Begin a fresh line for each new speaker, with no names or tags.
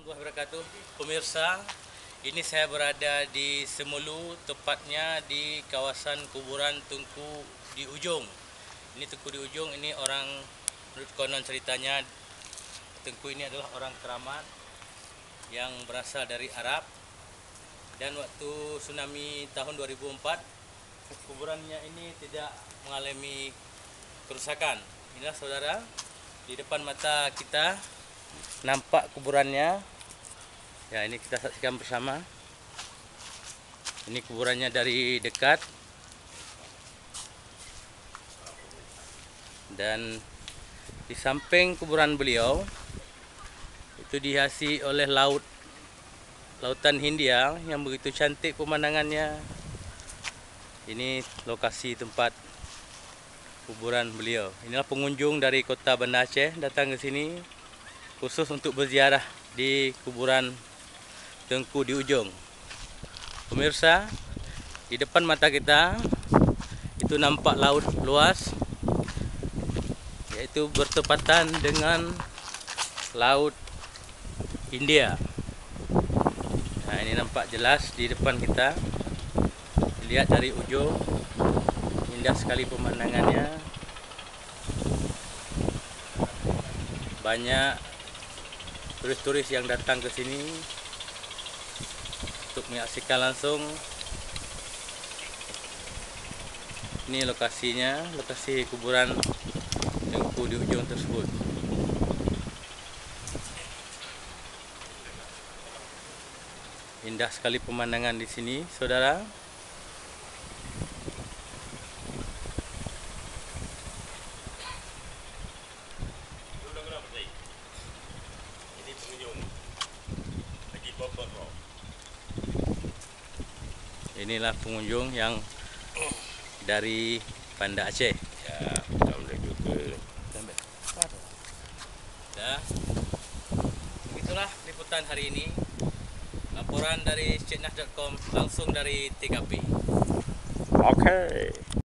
warahmatullahi wabarakatuh. Pemirsa, ini saya berada di Semulu, tepatnya di kawasan kuburan Tunku di Ujung. Ini Tunku di Ujung, ini orang, menurut konon ceritanya, Tunku ini adalah orang keramat yang berasal dari Arab. Dan waktu tsunami tahun 2004, kuburannya ini tidak mengalami kerusakan. Inilah saudara, di depan mata kita nampak kuburannya. Ya, ini kita saksikan bersama. Ini kuburannya dari dekat. Dan di samping kuburan beliau itu dihiasi oleh lautan Hindia yang begitu cantik pemandangannya. Ini lokasi tempat kuburan beliau. Inilah pengunjung dari kota Banda Aceh datang ke sini khusus untuk berziarah di kuburan Tunku di Ujung. Pemirsa, di depan mata kita itu nampak laut luas, yaitu bertepatan dengan laut India. Nah, ini nampak jelas di depan kita. Lihat dari ujung, indah sekali pemandangannya. Banyak turis-turis yang datang ke sini untuk menyaksikan langsung. Ini lokasinya, lokasi kuburan Tunku di Ujung tersebut. Indah sekali pemandangan di sini, saudara. Inilah pengunjung yang dari Banda Aceh.
Ya, alhamdulillah juga.
Dah. Begitulah liputan hari ini. Laporan dari ceknas.com langsung dari TKP.
Oke.